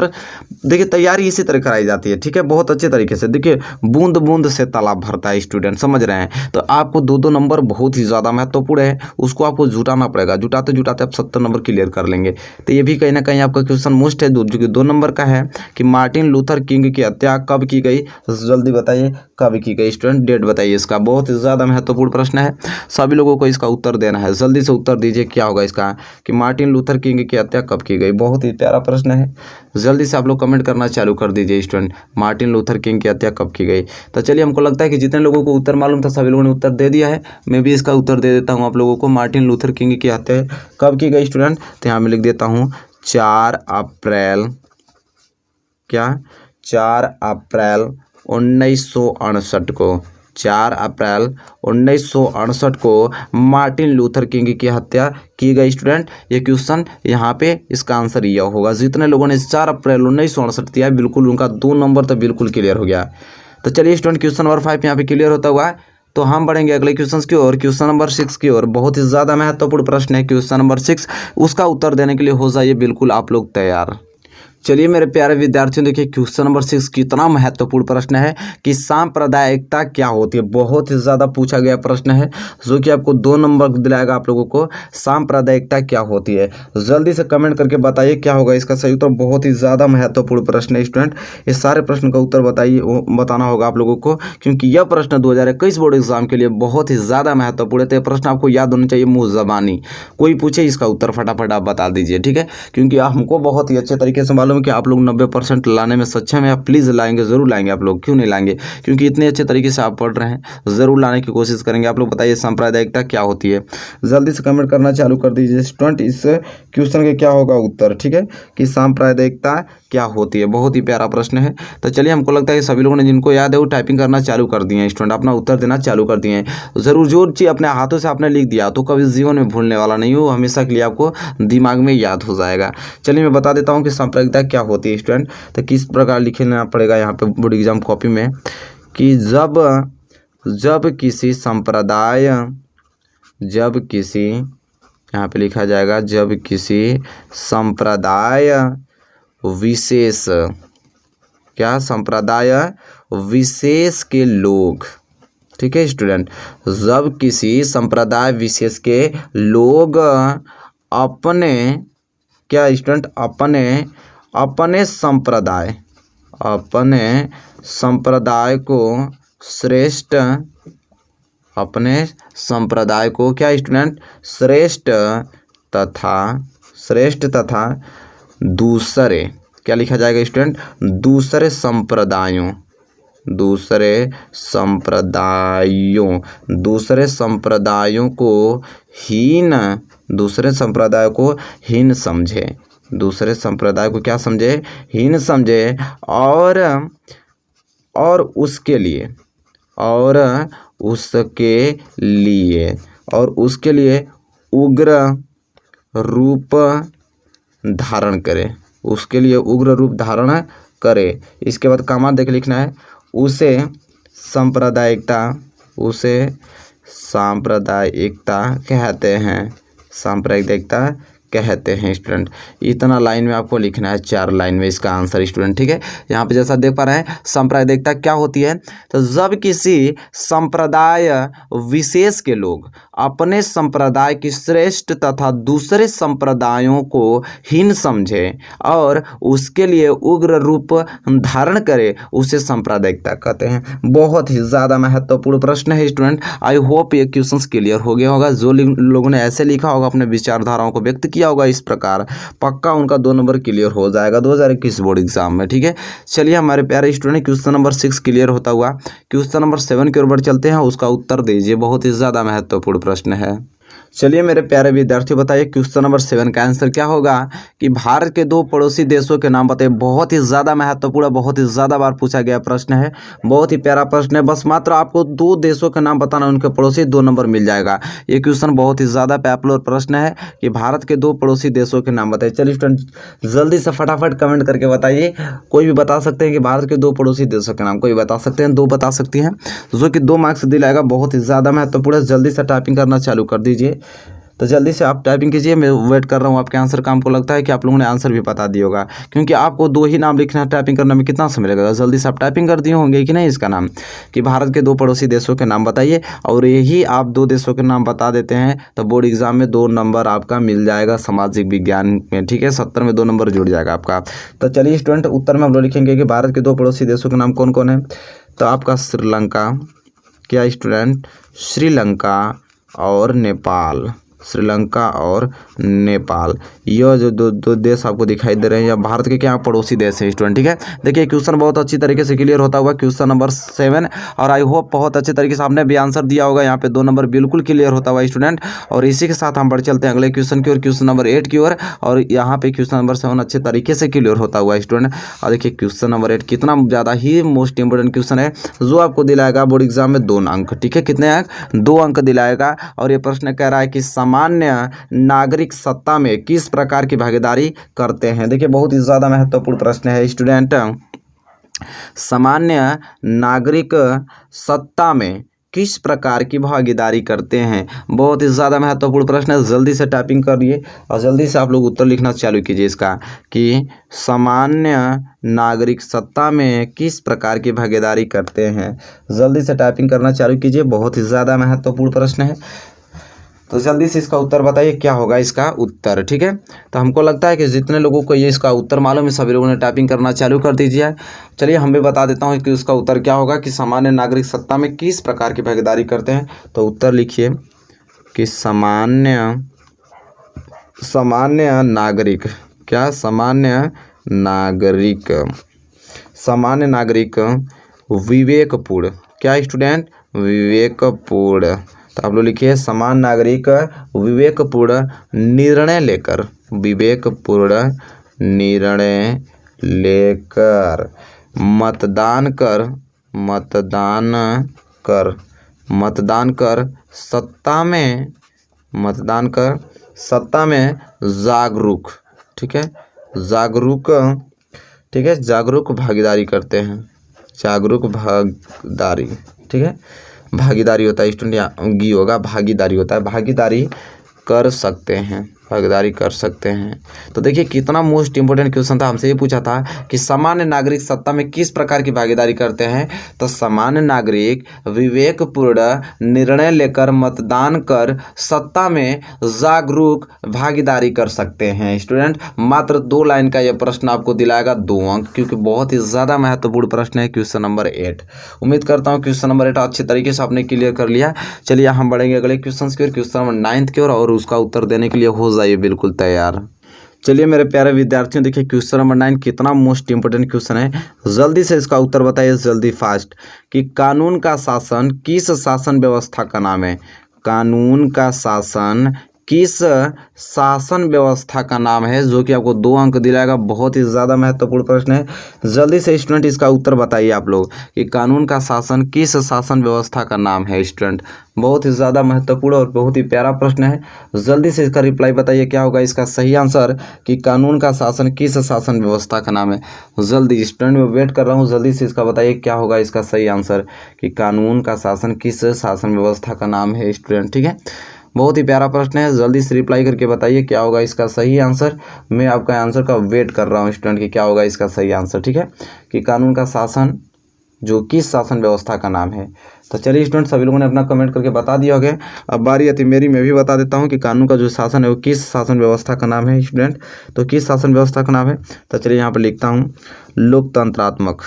देखिए तैयारी इसी तरह कराई जाती है, ठीक है, बहुत अच्छे तरीके से। देखिए बूंद बूंद से तालाब भरता है स्टूडेंट, समझ रहे हैं। तो आपको 2 नंबर बहुत ही ज़्यादा महत्वपूर्ण है, उसको आपको जुटाना पड़ेगा। जुटाते जुटाते आप 70 नंबर क्लियर कर लेंगे। तो ये भी कहीं ना कहीं आपका क्वेश्चन मोस्ट है, जो कि 2 नंबर का है कि मार्टिन लूथर किंग की हत्या कब की गई। जल्दी बताइए कब की गई स्टूडेंट, डेट बताइए इसका। बहुत ही ज़्यादा महत्वपूर्ण प्रश्न है, सभी लोगों को इसका उत्तर देना है। जल्दी से उत्तर दीजिए क्या होगा इसका कि मार्टिन लूथर किंग की हत्या कब की गई। बहुत ही प्यारा प्रश्न है, जल्दी से आप लोग कमेंट करना चालू कर दीजिए स्टूडेंट, मार्टिन लूथर किंग की हत्या कब की गई। तो चलिए हमको लगता है कि जितने लोगों को उत्तर मालूम था सभी लोगों ने उत्तर दे दिया है। मैं भी इसका उत्तर दे देता हूँ आप लोगों को। मार्टिन लूथर किंग की हत्या कब की गई स्टूडेंट, तो यहाँ मैं लिख देता हूँ 4 अप्रैल, क्या 4 अप्रैल 1968 को, 4 अप्रैल 1968 को मार्टिन लूथर किंग की हत्या की गई। स्टूडेंट ये क्वेश्चन यहाँ पे इसका आंसर यह होगा। जितने लोगों ने 4 अप्रैल 1968 दिया बिल्कुल उनका 2 नंबर तो बिल्कुल क्लियर हो गया। तो चलिए स्टूडेंट क्वेश्चन नंबर 5 यहाँ पे क्लियर होता हुआ है। तो हम बढ़ेंगे अगले क्वेश्चन की ओर, क्वेश्चन नंबर 6 की ओर। बहुत ही ज़्यादा महत्वपूर्ण प्रश्न है क्वेश्चन नंबर 6। उसका उत्तर देने के लिए हो जाइए बिल्कुल आप लोग तैयार। चलिए मेरे प्यारे विद्यार्थियों, देखिए क्वेश्चन नंबर 6 कितना महत्वपूर्ण प्रश्न है कि सांप्रदायिकता क्या होती है। बहुत ही ज़्यादा पूछा गया प्रश्न है जो कि आपको 2 नंबर दिलाएगा आप लोगों को। सांप्रदायिकता क्या होती है, जल्दी से कमेंट करके बताइए क्या होगा इसका सही उत्तर। बहुत ही ज़्यादा महत्वपूर्ण प्रश्न है स्टूडेंट, इस सारे प्रश्न का उत्तर बताना होगा आप लोगों को, क्योंकि यह प्रश्न 2021 बोर्ड एग्जाम के लिए बहुत ही ज़्यादा महत्वपूर्ण है। तो यह प्रश्न आपको याद होना चाहिए मुँह ज़बानी। कोई पूछे इसका उत्तर फटाफट आप बता दीजिए, ठीक है, क्योंकि हमको बहुत ही अच्छे तरीके से मालूम है कि आप लोग 90% लाने में सक्षम है। प्लीज़ लाएंगे, ज़रूर लाएंगे आप लोग, क्यों नहीं लाएंगे, क्योंकि इतने अच्छे तरीके से आप पढ़ रहे हैं, ज़रूर लाने की कोशिश करेंगे। आप लोग बताइए सांप्रदायिकता क्या होती है, जल्दी से कमेंट करना चालू कर दीजिए स्टूडेंट। इस क्वेश्चन का क्या होगा उत्तर, ठीक है, कि सांप्रदायिकता क्या होती है। बहुत ही प्यारा प्रश्न है। तो चलिए हमको लगता है सभी लोगों ने जिनको याद है वो टाइपिंग करना चालू कर दिए हैं स्टूडेंट, अपना उत्तर देना चालू कर दिए हैं। ज़रूर जो चीज़ अपने हाथों से आपने लिख दिया तो कभी जीवन में भूलने वाला नहीं हो, हमेशा के लिए आपको दिमाग में याद हो जाएगा। चलिए मैं बता देता हूँ कि सांप्रदायिकता क्या होती है स्टूडेंट। तो किस प्रकार लिखना पड़ेगा यहाँ पे बोर्ड एग्जाम कॉपी में कि जब किसी यहाँ पे लिखा जाएगा, जब किसी संप्रदाय विशेष, क्या, संप्रदाय विशेष के लोग, ठीक है स्टूडेंट, जब किसी संप्रदाय विशेष के लोग अपने, क्या स्टूडेंट, अपने संप्रदाय को श्रेष्ठ, अपने संप्रदाय को क्या स्टूडेंट, श्रेष्ठ तथा दूसरे, क्या लिखा जाएगा स्टूडेंट, दूसरे संप्रदायों को हीन समझे, दूसरे संप्रदाय को क्या समझे, हीन समझे, और उसके लिए उग्र रूप धारण करे, उसके लिए उग्र रूप धारण करे। इसके बाद कॉमा देख लिखना है, उसे सांप्रदायिकता कहते हैं स्टूडेंट। इतना लाइन में आपको लिखना है, 4 लाइन में इसका आंसर स्टूडेंट, ठीक है। यहाँ पे जैसा देख पा रहे हैं सांप्रदायिकता क्या होती है, तो जब किसी संप्रदाय विशेष के लोग अपने संप्रदाय की श्रेष्ठ तथा दूसरे संप्रदायों को हीन समझे और उसके लिए उग्र रूप धारण करे, उसे सांप्रदायिकता कहते हैं। बहुत ही ज़्यादा महत्वपूर्ण प्रश्न है स्टूडेंट। आई होप ये क्वेश्चन क्लियर हो गया होगा। जो लोगों ने ऐसे लिखा होगा, अपने विचारधाराओं को व्यक्त किया होगा इस प्रकार, पक्का उनका 2 नंबर क्लियर हो जाएगा 2021 बोर्ड एग्जाम में, ठीक है। चलिए हमारे प्यारे स्टूडेंट, क्वेश्चन नंबर 6 क्लियर होता हुआ क्वेश्चन नंबर 7 की ओर बढ़ चलते हैं। उसका उत्तर दीजिए, बहुत ही ज़्यादा महत्वपूर्ण प्रश्न है। चलिए मेरे प्यारे विद्यार्थियों, बताइए क्वेश्चन नंबर 7 का आंसर क्या होगा कि भारत के 2 पड़ोसी देशों के नाम बताइए। बहुत ही ज़्यादा महत्वपूर्ण, बहुत ही ज़्यादा बार पूछा गया प्रश्न है, बहुत ही प्यारा प्रश्न है। बस मात्र आपको 2 देशों के नाम बताना, उनके पड़ोसी, 2 नंबर मिल जाएगा। ये क्वेश्चन बहुत ही ज़्यादा पॉपुलर प्रश्न है कि भारत के 2 पड़ोसी देशों के नाम बताइए। चलिए स्टूडेंट जल्दी से फटाफट कमेंट करके बताइए। कोई भी बता सकते हैं कि भारत के 2 पड़ोसी देशों के नाम, कोई बता सकते हैं, 2 बता सकती हैं, जो कि 2 मार्क्स दिलाएगा। बहुत ही ज़्यादा महत्वपूर्ण है, जल्दी से टाइपिंग करना चालू कर दीजिए। तो जल्दी से आप टाइपिंग कीजिए, मैं वेट कर रहा हूँ आपके आंसर का। हमको लगता है कि आप लोगों ने आंसर भी बता दिया होगा, क्योंकि आपको 2 ही नाम लिखना है, टाइपिंग करने में कितना समय लगेगा। जल्दी से आप टाइपिंग कर दिए होंगे कि नहीं इसका नाम, कि भारत के 2 पड़ोसी देशों के नाम बताइए, और यही आप 2 देशों के नाम बता देते हैं तो बोर्ड एग्जाम में 2 नंबर आपका मिल जाएगा सामाजिक विज्ञान में, ठीक है। 70 में 2 नंबर जुड़ जाएगा आपका। तो चलिए स्टूडेंट उत्तर में हम लोग लिखेंगे कि भारत के 2 पड़ोसी देशों के नाम कौन कौन है। तो आपका श्रीलंका, क्या स्टूडेंट, श्रीलंका और नेपाल, श्रीलंका और नेपाल। यह जो दो देश आपको दिखाई दे रहे हैं, यह भारत के क्या पड़ोसी देश है स्टूडेंट। ठीक है, देखिए क्वेश्चन बहुत अच्छी तरीके से क्लियर होता हुआ क्वेश्चन नंबर 7, और आई होप बहुत अच्छे तरीके से आपने भी आंसर दिया होगा। यहाँ पे 2 नंबर बिल्कुल क्लियर होता हुआ स्टूडेंट। और इसी के साथ हम बढ़ चलते हैं अगले क्वेश्चन की ओर, क्वेश्चन नंबर 8 की ओर। और यहाँ पे क्वेश्चन नंबर 7 अच्छे तरीके से क्लियर होता हुआ स्टूडेंट। और देखिए क्वेश्चन नंबर 8 कितना ज़्यादा ही मोस्ट इंपोर्टेंट क्वेश्चन है, जो आपको दिलाएगा बोर्ड एग्जाम में 2 अंक। ठीक है, कितने अंक? 2 अंक दिलाएगा। और ये प्रश्न कह रहा है कि सामान्य नागरिक सत्ता में किस प्रकार की भागीदारी करते हैं। देखिए बहुत ही ज़्यादा महत्वपूर्ण प्रश्न है स्टूडेंट। सामान्य नागरिक सत्ता में किस प्रकार की भागीदारी करते हैं, बहुत ही ज़्यादा महत्वपूर्ण प्रश्न है। जल्दी से टाइपिंग करिए और जल्दी से आप लोग उत्तर लिखना चालू कीजिए इसका, कि सामान्य नागरिक सत्ता में किस प्रकार की भागीदारी करते हैं। जल्दी से टाइपिंग करना चालू कीजिए, बहुत ही ज़्यादा महत्वपूर्ण प्रश्न है। तो जल्दी से इसका उत्तर बताइए, क्या होगा इसका उत्तर। ठीक है, तो हमको लगता है कि जितने लोगों को ये इसका उत्तर मालूम है, सभी लोगों ने टाइपिंग करना चालू कर दीजिए। चलिए हम भी बता देता हूँ कि उसका उत्तर क्या होगा, कि सामान्य नागरिक सत्ता में किस प्रकार की भागीदारी करते हैं। तो उत्तर लिखिए कि सामान्य नागरिक, क्या? सामान्य नागरिक विवेकपूर्ण, क्या स्टूडेंट? विवेकपूर्ण। तो आप लोग लिखिए सामान्य नागरिक विवेकपूर्ण निर्णय लेकर मतदान कर सत्ता में जागरूक, ठीक है, जागरूक भागीदारी करते हैं। ठीक है, भागीदारी होता है स्टूडेंट, भागीदारी होता है, भागीदारी कर सकते हैं। तो देखिए कितना मोस्ट इंपोर्टेंट क्वेश्चन था। हमसे ये पूछा था कि सामान्य नागरिक सत्ता में किस प्रकार की भागीदारी करते हैं। तो सामान्य नागरिक विवेकपूर्ण निर्णय लेकर मतदान कर सत्ता में जागरूक भागीदारी कर सकते हैं। स्टूडेंट मात्र 2 लाइन का यह प्रश्न आपको दिलाएगा 2 अंक, क्योंकि बहुत ही ज़्यादा महत्वपूर्ण प्रश्न है क्वेश्चन नंबर 8। उम्मीद करता हूँ क्वेश्चन नंबर 8 अच्छे तरीके से आपने क्लियर कर लिया। चलिए हम बढ़ेंगे अगले क्वेश्चन की ओर, क्वेश्चन नंबर 9 की ओर, और उसका उत्तर देने के लिए हो जाइए बिल्कुल तैयार। चलिए मेरे प्यारे विद्यार्थियों, देखिए क्वेश्चन नंबर 9 कितना मोस्ट इंपोर्टेंट क्वेश्चन है। जल्दी से इसका उत्तर बताइए, जल्दी फास्ट, कि कानून का शासन किस शासन व्यवस्था का नाम है। कानून का शासन किस शासन व्यवस्था का नाम है, जो कि आपको 2 अंक दिलाएगा। बहुत ही ज़्यादा महत्वपूर्ण प्रश्न है। जल्दी से स्टूडेंट इसका उत्तर बताइए आप लोग, कि कानून का शासन किस शासन व्यवस्था का नाम है। स्टूडेंट बहुत ही ज़्यादा महत्वपूर्ण और बहुत ही प्यारा प्रश्न है। जल्दी से इसका रिप्लाई बताइए, क्या होगा इसका सही आंसर, कि कानून का शासन किस शासन व्यवस्था का नाम है। जल्दी स्टूडेंट मैं वेट कर रहा हूँ, जल्दी से इसका बताइए क्या होगा इसका सही आंसर, कि कानून का शासन किस शासन व्यवस्था का नाम है। स्टूडेंट ठीक है, बहुत ही प्यारा प्रश्न है। जल्दी से रिप्लाई करके बताइए क्या होगा इसका सही आंसर। मैं आपका आंसर का वेट कर रहा हूँ स्टूडेंट, कि क्या होगा इसका सही आंसर। ठीक है, कि कानून का शासन जो किस शासन व्यवस्था का नाम है। तो चलिए स्टूडेंट सभी लोगों ने अपना कमेंट करके बता दिया होगा। अब बारी आती मेरी, मैं भी बता देता हूँ कि कानून का जो शासन है वो किस शासन व्यवस्था का नाम है। स्टूडेंट तो किस शासन व्यवस्था का नाम है, तो चलिए यहाँ पर लिखता हूँ लोकतंत्रात्मक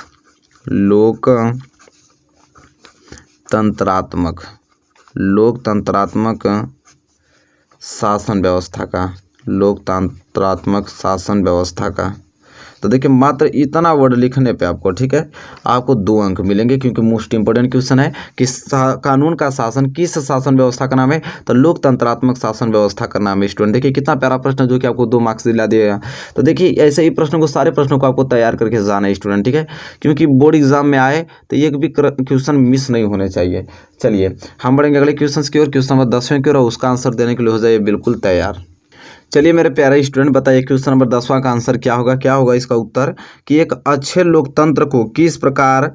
शासन व्यवस्था का, लोकतंत्रात्मक शासन व्यवस्था का। तो देखिए मात्र इतना वर्ड लिखने पे आपको, ठीक है, आपको 2 अंक मिलेंगे, क्योंकि मोस्ट इंपोर्टेंट क्वेश्चन है कि कानून का शासन किस शासन व्यवस्था का नाम है, तो लोकतंत्रात्मक शासन व्यवस्था का नाम है। स्टूडेंट देखिए कितना प्यारा प्रश्न जो कि आपको 2 मार्क्स दिला दिएगा। तो देखिए ऐसे ही प्रश्नों को, सारे प्रश्नों को आपको तैयार करके जाना है स्टूडेंट, ठीक है, क्योंकि बोर्ड एग्जाम में आए तो एक भी क्वेश्चन मिस नहीं होने चाहिए। चलिए हम बढ़ेंगे अगले क्वेश्चन की ओर, क्वेश्चन नंबर 10वें की ओर, उसका आंसर देने के लिए हो जाइए बिल्कुल तैयार। चलिए मेरे प्यारे स्टूडेंट बताइए क्वेश्चन नंबर 10वां का आंसर क्या होगा। क्या होगा इसका उत्तर, कि एक अच्छे लोकतंत्र को किस प्रकार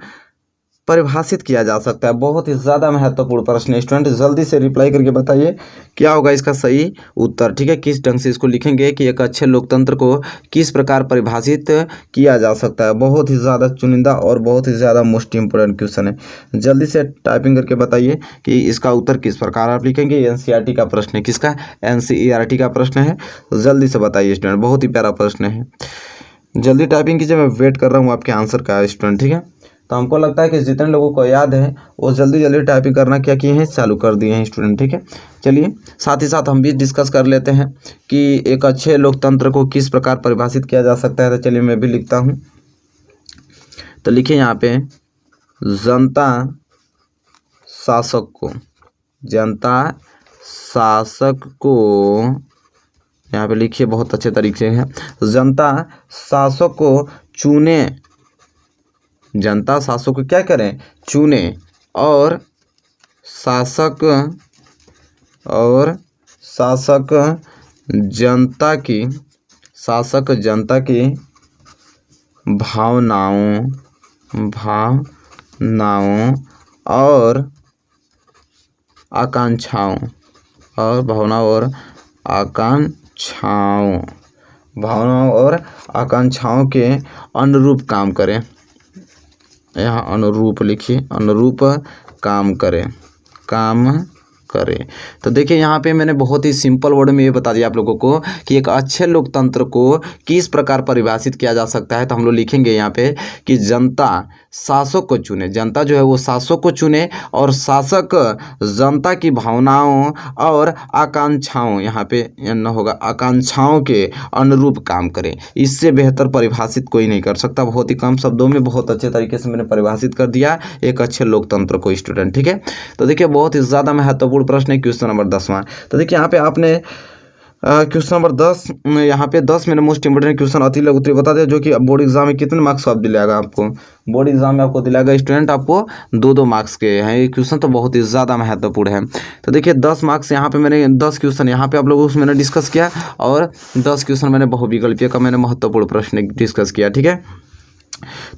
परिभाषित किया जा सकता है। बहुत ही ज़्यादा महत्वपूर्ण प्रश्न है स्टूडेंट, जल्दी से रिप्लाई करके बताइए क्या होगा इसका सही उत्तर। ठीक है, किस ढंग से इसको लिखेंगे कि एक अच्छे लोकतंत्र को किस प्रकार परिभाषित किया जा सकता है। बहुत ही ज़्यादा चुनिंदा और बहुत ही ज़्यादा मोस्ट इंपोर्टेंट क्वेश्चन है। जल्दी से टाइपिंग करके बताइए कि इसका उत्तर किस प्रकार आप लिखेंगे। एनसीईआरटी का प्रश्न है, किसका, एनसीईआरटी का प्रश्न है। जल्दी से बताइए स्टूडेंट, बहुत ही प्यारा प्रश्न है। जल्दी टाइपिंग कीजिए, मैं वेट कर रहा हूँ आपके आंसर का स्टूडेंट, ठीक है। तो हमको लगता है कि जितने लोगों को याद है वो जल्दी जल्दी टाइपिंग करना क्या किए हैं, चालू कर दिए हैं स्टूडेंट। ठीक है, चलिए साथ ही साथ हम भी डिस्कस कर लेते हैं कि एक अच्छे लोकतंत्र को किस प्रकार परिभाषित किया जा सकता है। तो चलिए मैं भी लिखता हूँ। तो लिखिए यहाँ पे, जनता शासक को, जनता शासक को यहाँ पे लिखिए बहुत अच्छे तरीके से है, जनता शासक को चुने, जनता शासक को क्या करें, चुने, और शासक जनता की भावनाओं और आकांक्षाओं के अनुरूप काम करें। यहाँ अनुरूप लिखिए, अनुरूप काम करें। तो देखिए यहाँ पे मैंने बहुत ही सिंपल वर्ड में ये बता दिया आप लोगों को कि एक अच्छे लोकतंत्र को किस प्रकार परिभाषित किया जा सकता है। तो हम लोग लिखेंगे यहाँ पे कि जनता शासक को चुने, जनता जो है वो शासक को चुने, और शासक जनता की भावनाओं और आकांक्षाओं, यहाँ पे न होगा, आकांक्षाओं के अनुरूप काम करें। इससे बेहतर परिभाषित कोई नहीं कर सकता। बहुत ही कम शब्दों में बहुत अच्छे तरीके से मैंने परिभाषित कर दिया एक अच्छे लोकतंत्र को स्टूडेंट। ठीक है, तो देखिए बहुत ही ज़्यादा महत्वपूर्ण प्रश्न है क्वेश्चन नंबर 10वां। तो देखिए यहाँ पे आपने क्वेश्चन नंबर 10, यहाँ पे 10 मैंने मोस्ट इंपोर्टेंट क्वेश्चन अति लघु उत्तरीय बता दिया, जो कि बोर्ड एग्जाम में कितने मार्क्स आप दिलाएगा, आपको बोर्ड एग्जाम में आपको दिलाएगा स्टूडेंट आपको 2-2 मार्क्स के हैं। ये क्वेश्चन तो बहुत ही ज़्यादा महत्वपूर्ण है। तो देखिए 10 मार्क्स यहाँ पे मैंने 10 क्वेश्चन यहाँ पे आप लोगों से मैंने डिस्कस किया, और 10 क्वेश्चन मैंने बहुविकल्पीय का मैंने महत्वपूर्ण प्रश्न डिस्कस किया। ठीक है,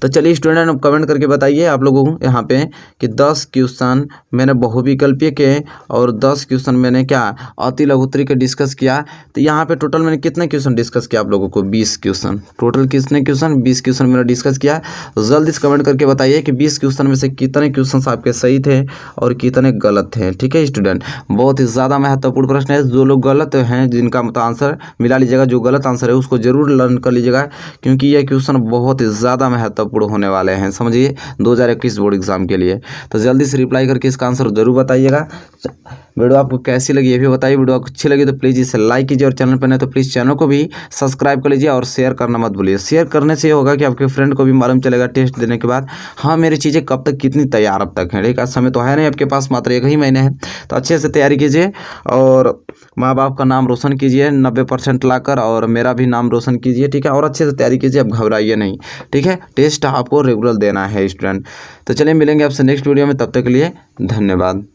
तो चलिए स्टूडेंट कमेंट करके बताइए आप लोगों को यहाँ पे कि 10 क्वेश्चन मैंने बहुविकल्पीय के और 10 क्वेश्चन मैंने क्या अति लघु उत्तरीय के डिस्कस किया। तो यहाँ पे टोटल मैंने कितने क्वेश्चन डिस्कस किया आप लोगों को, 20 क्वेश्चन। टोटल कितने क्वेश्चन, 20 क्वेश्चन मैंने डिस्कस किया। जल्दी से कमेंट करके बताइए कि 20 क्वेश्चन में से कितने क्वेश्चन आपके सही थे और कितने गलत थे। ठीक है स्टूडेंट, बहुत ही ज़्यादा महत्वपूर्ण प्रश्न है। जो लोग गलत हैं जिनका मतलब आंसर मिला लीजिएगा, जो गलत आंसर है उसको जरूर लर्न कर लीजिएगा, क्योंकि यह क्वेश्चन बहुत ही ज़्यादा महत्वपूर्ण होने वाले हैं, समझिए 2021 बोर्ड एग्जाम के लिए। तो जल्दी से रिप्लाई करके इसका आंसर जरूर बताइएगा। वीडियो आपको कैसी लगी ये भी बताइए। वीडियो आपको अच्छी लगी तो प्लीज़ इसे लाइक कीजिए, और चैनल पर नहीं तो प्लीज़ चैनल को भी सब्सक्राइब कर लीजिए, और शेयर करना मत भूलिए। शेयर करने से ये होगा कि आपके फ्रेंड को भी मालूम चलेगा टेस्ट देने के बाद, हाँ मेरी चीज़ें कब तक कितनी तैयार अब तक है। ठीक है, समय तो है नहीं आपके पास, मात्र 1 ही महीने है। तो अच्छे से तैयारी कीजिए और माँ बाप का नाम रोशन कीजिए 90% लाकर, और मेरा भी नाम रोशन कीजिए। ठीक है, और अच्छे से तैयारी कीजिए, अब घबराइए नहीं। ठीक है, टेस्ट आपको रेगुलर देना है स्टूडेंट। तो चलिए मिलेंगे आपसे नेक्स्ट वीडियो में, तब तक के लिए धन्यवाद।